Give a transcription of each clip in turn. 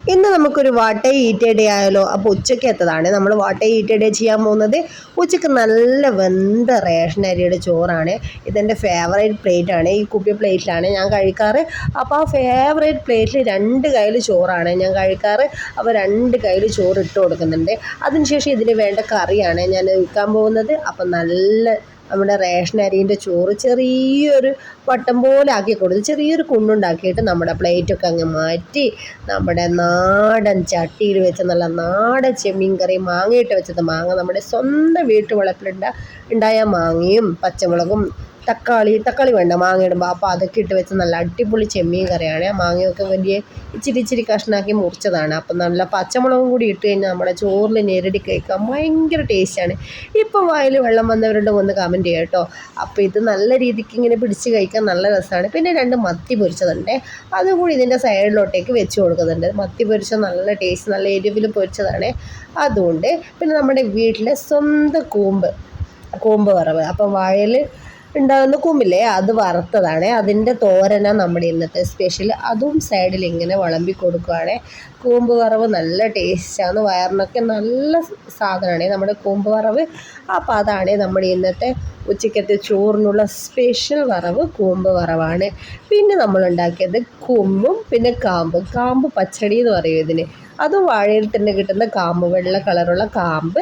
ഇന്ന് നമുക്കൊരു വാട്ട ഈറ്റ ഡേ ആയാലോ. അപ്പോൾ ഉച്ചയ്ക്ക് എത്തതാണ് നമ്മൾ വാട്ട ഈറ്റ ഡേ ചെയ്യാൻ പോകുന്നത്. ഉച്ചയ്ക്ക് നല്ല വെന്ത റേഷൻ അരിയുടെ ചോറാണ്. ഇതെൻ്റെ ഫേവറേറ്റ് പ്ലേറ്റ് ആണ്. ഈ കുപ്പി പ്ലേറ്റിലാണ് ഞാൻ കഴിക്കാറ്. അപ്പോൾ ആ ഫേവറേറ്റ് പ്ലേറ്റിൽ 2 കയ്യിൽ ചോറാണ് ഞാൻ കഴിക്കാറ്. അപ്പോൾ 2 കയ്യിൽ ചോറ് ഇട്ട് കൊടുക്കുന്നുണ്ട്. അതിനുശേഷം ഇതിന് വേണ്ട കറിയാണ് ഞാൻ വെക്കാൻ പോകുന്നത്. അപ്പം നല്ല നമ്മുടെ റേഷൻ അരീൻ്റെ ചോറ് ചെറിയൊരു വട്ടം പോലെ ആക്കി കൊടുത്ത് ചെറിയൊരു കുണ്ടുണ്ടാക്കിയിട്ട് നമ്മുടെ പ്ലേറ്റൊക്കെ അങ്ങ് മാറ്റി നമ്മുടെ നാടൻ ചട്ടിയിൽ വെച്ച നല്ല നാടൻ ചെമ്മീൻ കറി, മാങ്ങയിട്ട് വെച്ചത്, മാങ്ങ നമ്മുടെ സ്വന്തം ഉണ്ടായ മാങ്ങയും പച്ചമുളകും തക്കാളി വേണ്ട മാങ്ങ ഇടുമ്പോൾ. അപ്പോൾ അതൊക്കെ ഇട്ട് വെച്ച് നല്ല അടിപൊളി ചെമ്മീൻ കറിയാണ്. മാങ്ങയൊക്കെ വലിയ ഇച്ചിരി കഷ്ണാക്കി മുറിച്ചതാണ്. അപ്പം നല്ല പച്ചമുളകും കൂടി ഇട്ട് കഴിഞ്ഞാൽ നമ്മുടെ ചോറിൽ ഞെരടി കഴിക്കാൻ ഭയങ്കര ടേസ്റ്റാണ്. ഇപ്പം വായിൽ വെള്ളം വന്നവരുടെ ഒന്ന് കമൻറ്റ് ചെയ്യാം കേട്ടോ. അപ്പോൾ ഇത് നല്ല രീതിക്ക് ഇങ്ങനെ പിടിച്ച് കഴിക്കാൻ നല്ല രസമാണ്. പിന്നെ 2 മത്തി പൊരിച്ചതുണ്ട്, അതുകൂടി ഇതിൻ്റെ സൈഡിലോട്ടേക്ക് വെച്ച് കൊടുക്കുന്നുണ്ട്. മത്തി പൊരിച്ചത് നല്ല ടേസ്റ്റ്, നല്ല എരിവിൽ പൊരിച്ചതാണ്. അതുകൊണ്ട് പിന്നെ നമ്മുടെ വീട്ടിലെ സ്വന്തം കൂമ്പ് വറവ്, അപ്പം വാഴയിൽ ഉണ്ടാകുന്ന കൂമ്പില്ലേ, അത് വറുത്തതാണ്. അതിൻ്റെ തോരന നമ്മുടെ ഇന്നത്തെ സ്പെഷ്യൽ. അതും സൈഡിൽ ഇങ്ങനെ വിളമ്പി കൊടുക്കുകയാണ്. കൂമ്പ് വറവ് നല്ല ടേസ്റ്റാണ്, വയറിനൊക്കെ നല്ല സാധനമാണ് നമ്മുടെ കൂമ്പ് വറവ്. അപ്പോൾ അതാണ് നമ്മുടെ ഇന്നത്തെ ഉച്ചക്കത്തെ ചോറിനുള്ള സ്പെഷ്യൽ വറവ്, കൂമ്പ് വറവാണ്. പിന്നെ നമ്മൾ ഉണ്ടാക്കിയത് കൂമ്പും പിന്നെ കാമ്പ് പച്ചടി എന്ന് പറയും ഇതിന്. അതും വാഴയിൽ തന്നെ കിട്ടുന്ന കാമ്പ്, വെള്ള കളറുള്ള കാമ്പ്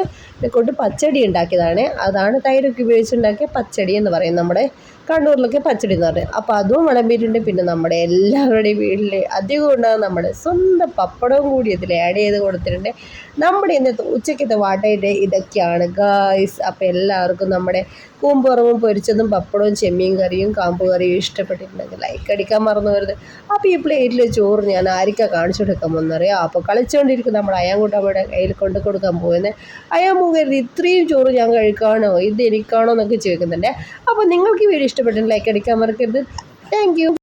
കൊണ്ട് പച്ചടി ഉണ്ടാക്കിയതാണ്. അതാണ് തൈരൊക്കെ ഉപയോഗിച്ചുണ്ടാക്കിയ പച്ചടി എന്ന് പറയും. നമ്മുടെ കണ്ണൂരിലൊക്കെ പച്ചടി എന്ന് പറയും. അപ്പോൾ അതും വിളമ്പിയിട്ടുണ്ട്. പിന്നെ നമ്മുടെ എല്ലാവരുടെയും വീട്ടിൽ അധികം ഉണ്ടാകുന്ന നമ്മുടെ സ്വന്തം പപ്പടവും കൂടി ഇതിൽ ആഡ് ചെയ്ത് കൊടുത്തിട്ടുണ്ട്. നമ്മുടെ ഇന്നത്തെ ഉച്ചക്കത്തെ വാട്ടയുടെ ഇതൊക്കെയാണ് ഗായ്സ്. അപ്പോൾ എല്ലാവർക്കും നമ്മുടെ കൂമ്പ് വറവും പൊരിച്ചതും പപ്പടവും ചെമ്മീൻ കറിയും കാമ്പ് കറിയും ഇഷ്ടപ്പെട്ടിട്ടുണ്ടെങ്കിൽ ലൈക്ക് അടിക്കാൻ മറന്നു വരുത്. അപ്പോൾ ഈ പ്ലേറ്റിൽ ചോറ് ഞാൻ ആർക്കാണ് കാണിച്ചു കൊടുക്കാൻ പോകുന്നറിയാം. അപ്പോൾ കളിച്ചുകൊണ്ടിരിക്കുന്ന നമ്മുടെ അയാൻകുട്ടമ്മയുടെ കയ്യിൽ കൊണ്ട് കൊടുക്കാൻ പോകുന്നത്. അയാൻ കരുതി ഇത്രയും ചോറ് ഞാൻ കഴിക്കാണോ, ഇത് എനിക്കാണോ എന്നൊക്കെ ചോദിക്കുന്നുണ്ട്. അപ്പോൾ നിങ്ങൾക്ക് വീഡിയോ ഇഷ്ടപ്പെട്ടെങ്കിൽ ലൈക്ക് അടിക്കാൻ മറക്കരുത്. Thank you.